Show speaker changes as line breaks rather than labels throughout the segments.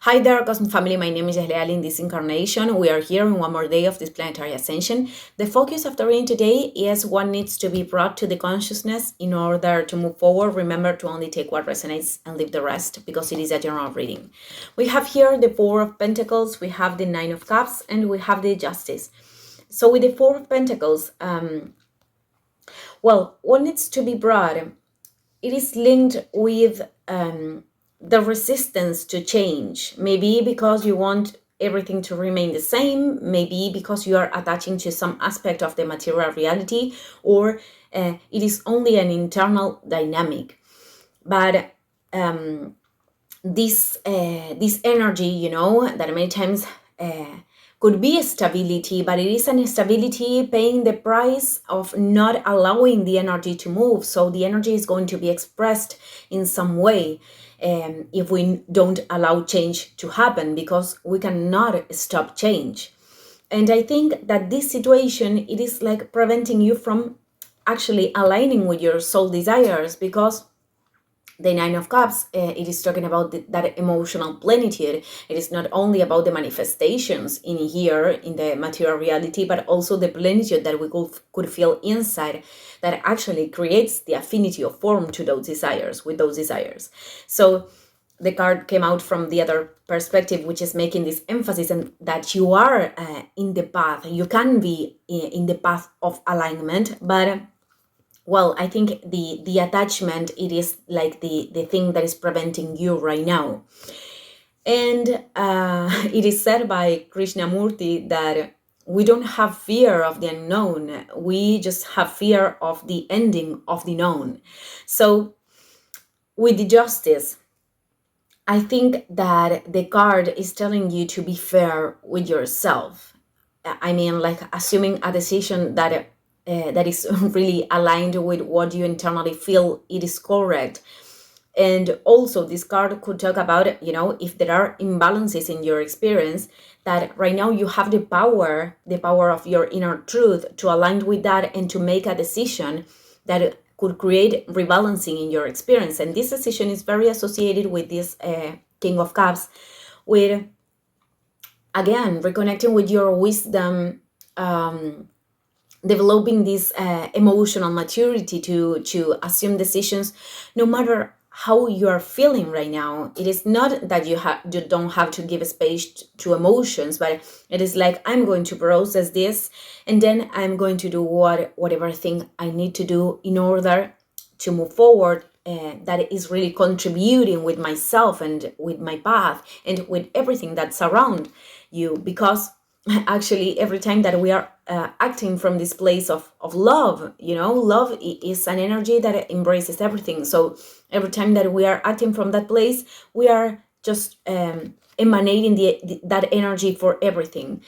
Hi there, Cosmic Family. My name is Yahleali. In this incarnation, we are here in one more day of this planetary ascension. The focus of the reading today is what needs to be brought to the consciousness in order to move forward. Remember to only take what resonates and leave the rest, because it is a general reading. We have here the Four of Pentacles, we have the Nine of Cups, and we have the Justice. So with the Four of Pentacles, what needs to be brought? It is linked with the resistance to change. Maybe because you want everything to remain the same, maybe because you are attaching to some aspect of the material reality, or it is only an internal dynamic. But this energy, that many times could be a stability, but it is an instability paying the price of not allowing the energy to move. So the energy is going to be expressed in some way if we don't allow change to happen, because we cannot stop change. And I think that this situation, it is like preventing you from actually aligning with your soul desires, because the Nine of Cups, it is talking about that emotional plenitude. It is not only about the manifestations in here, in the material reality, but also the plenitude that we could feel inside, that actually creates the affinity of form to those desires, with those desires. So the card came out from the other perspective, which is making this emphasis and that you are in the path. You can be in the path of alignment, but I think the attachment, it is like the thing that is preventing you right now. And it is said by Krishnamurti that we don't have fear of the unknown. We just have fear of the ending of the known. So with the Justice, I think that the card is telling you to be fair with yourself. I mean, like assuming a decision that is really aligned with what you internally feel it is correct. And also this card could talk about, if there are imbalances in your experience, that right now you have the power of your inner truth to align with that and to make a decision that could create rebalancing in your experience. And this decision is very associated with this King of Cups, with, again, reconnecting with your wisdom, developing this emotional maturity to assume decisions no matter how you are feeling right now. It is not that you don't have to give space to emotions, but it is like, I'm going to process this, and then I'm going to do whatever thing I need to do in order to move forward, that is really contributing with myself and with my path and with everything that's around you. Because actually every time that we are acting from this place of love, love is an energy that embraces everything. So every time that we are acting from that place, we are just emanating that energy for everything.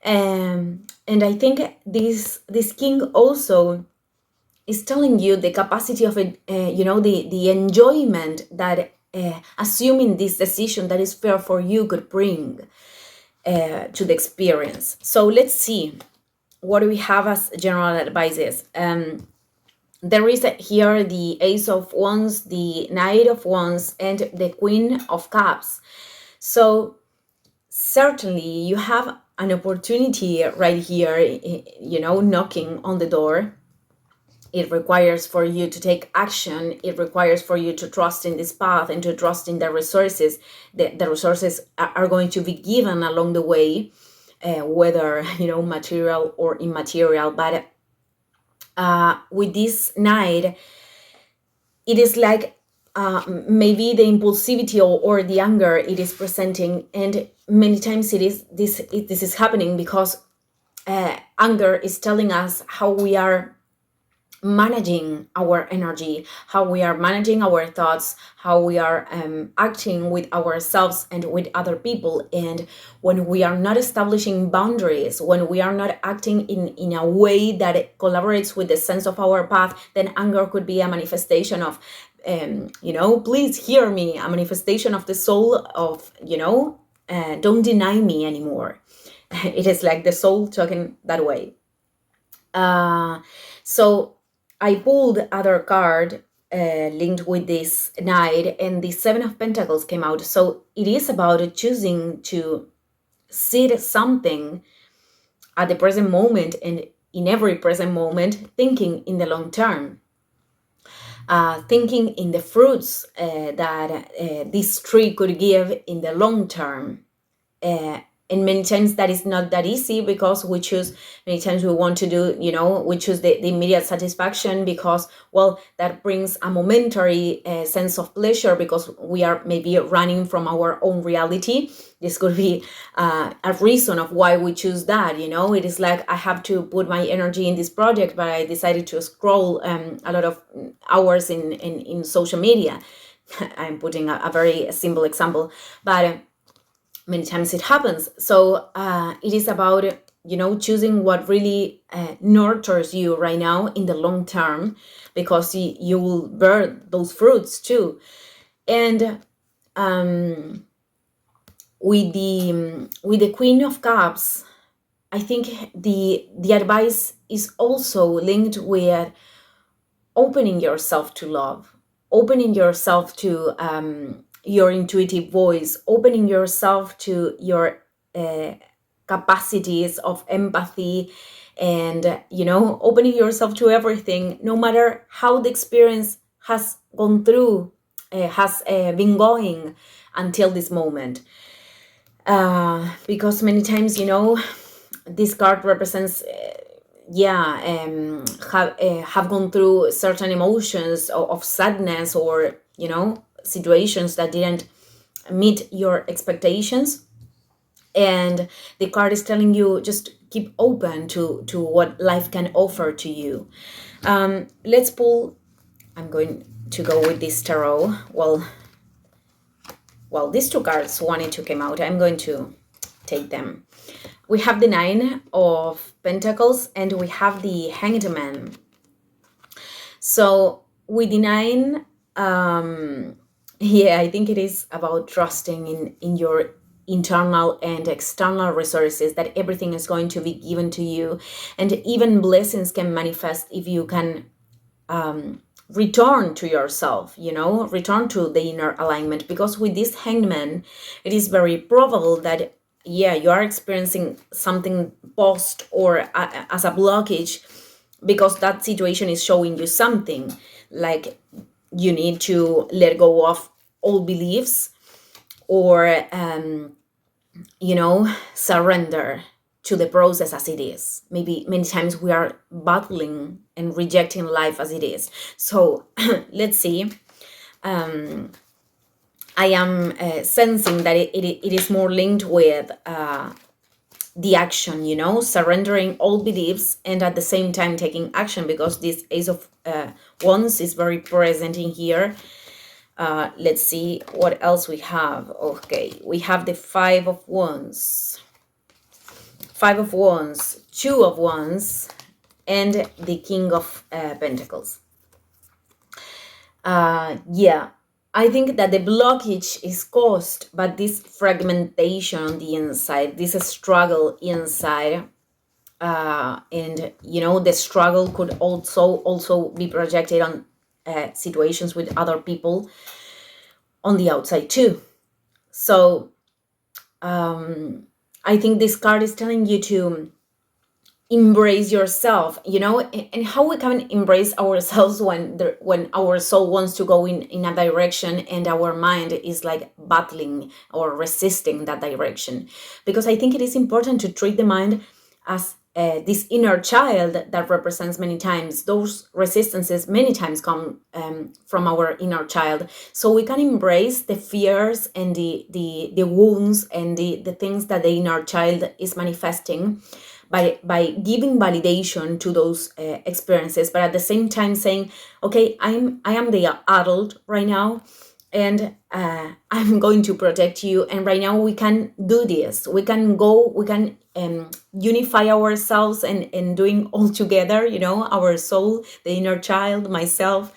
And I think this king also is telling you the capacity of it, the enjoyment that assuming this decision that is fair for you could bring to the experience. So let's see what do we have as general advices. There is here the Ace of Wands, the Knight of Wands, and the Queen of Cups. So certainly you have an opportunity right here, knocking on the door. It requires for you to take action. It requires for you to trust in this path and to trust in the resources. The resources are going to be given along the way, whether, material or immaterial. But with this Knight, it is like maybe the impulsivity or the anger it is presenting. And many times this is happening because anger is telling us how we are managing our energy, how we are managing our thoughts, how we are acting with ourselves and with other people. And when we are not establishing boundaries, when we are not acting in a way that collaborates with the sense of our path, then anger could be a manifestation of please hear me, a manifestation of the soul of, don't deny me anymore. It is like the soul talking that way. So I pulled other card linked with this night, and the Seven of Pentacles came out. So it is about choosing to see something at the present moment, and in every present moment, thinking in the long term, thinking in the fruits that this tree could give in the long term. And many times that is not that easy, because we choose, many times we want to do, we choose the immediate satisfaction, because, well, that brings a momentary sense of pleasure, because we are maybe running from our own reality. This could be a reason of why we choose that. It is like, I have to put my energy in this project, but I decided to scroll a lot of hours in social media. I'm putting a very simple example, but many times it happens. So it is about, choosing what really nurtures you right now in the long term, because you will bear those fruits too. And with the Queen of Cups, I think the advice is also linked with opening yourself to love, opening yourself to your intuitive voice, opening yourself to your capacities of empathy, and opening yourself to everything, no matter how the experience has gone through, has been going until this moment. Because many times, this card represents have gone through certain emotions of sadness, or situations that didn't meet your expectations, and the card is telling you, just keep open to what life can offer to you. Let's pull. I'm going to go with this tarot. Well, these two cards wanted to come out. I'm going to take them. We have the Nine of Pentacles, and we have the Hanged Man. So with the Nine, I think it is about trusting in your internal and external resources, that everything is going to be given to you, and even blessings can manifest if you can return to yourself, return to the inner alignment. Because with this Hanged Man, it is very probable that you are experiencing something post or as a blockage, because that situation is showing you something like you need to let go of old beliefs, or surrender to the process as it is. Maybe many times we are battling and rejecting life as it is. So let's see. I am sensing that it is more linked with the action, surrendering all beliefs, and at the same time taking action, because this Ace of Wands is very present in here. Let's see what else we have. Okay, we have the Five of Wands, Two of Wands, and the King of Pentacles. I think that the blockage is caused by this fragmentation on the inside, this struggle inside. And the struggle could also be projected on situations with other people on the outside too. So I think this card is telling you to embrace yourself, and how we can embrace ourselves when our soul wants to go in a direction, and our mind is like battling or resisting that direction. Because I think it is important to treat the mind as this inner child that represents many times those resistances. Many times come from our inner child, so we can embrace the fears and the wounds and the things that the inner child is manifesting, by giving validation to those experiences, but at the same time saying, okay, I am the adult right now, and I'm going to protect you, and right now we can do this. We can unify ourselves and doing all together, our soul, the inner child, myself.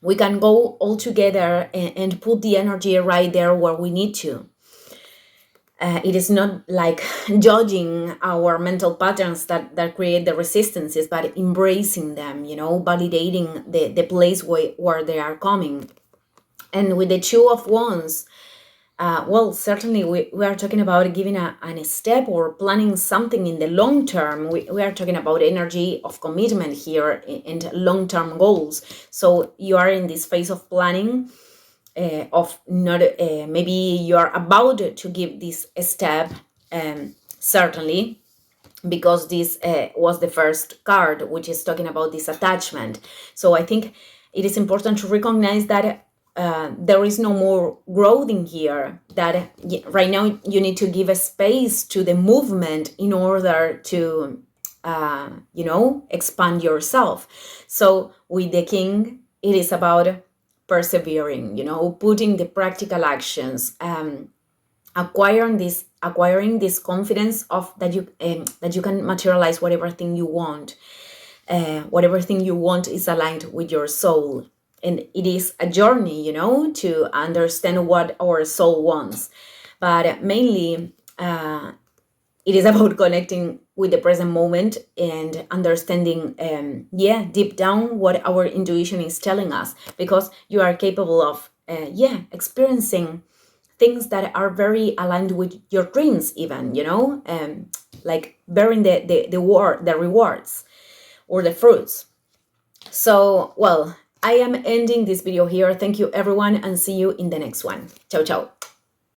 We can go all together and put the energy right there where we need to. It is not like judging our mental patterns that create the resistances, but embracing them, validating the place where they are coming. And with the Two of Wands, well, certainly we are talking about giving a step or planning something in the long term. We are talking about energy of commitment here and long-term goals. So you are in this phase of planning, of not maybe you are about to give this step, certainly, because this was the first card, which is talking about this attachment. So I think it is important to recognize that there is no more growth in here, that right now you need to give a space to the movement in order to expand yourself. So with the King, it is about persevering, putting the practical actions, acquiring this confidence of that you can materialize whatever thing you want. Whatever thing you want is aligned with your soul, and it is a journey, to understand what our soul wants. But mainly, it is about connecting with the present moment and understanding, deep down what our intuition is telling us, because you are capable of, experiencing things that are very aligned with your dreams, even, like bearing the rewards or the fruits. So, well, I am ending this video here. Thank you, everyone, and see you in the next one. Ciao, ciao.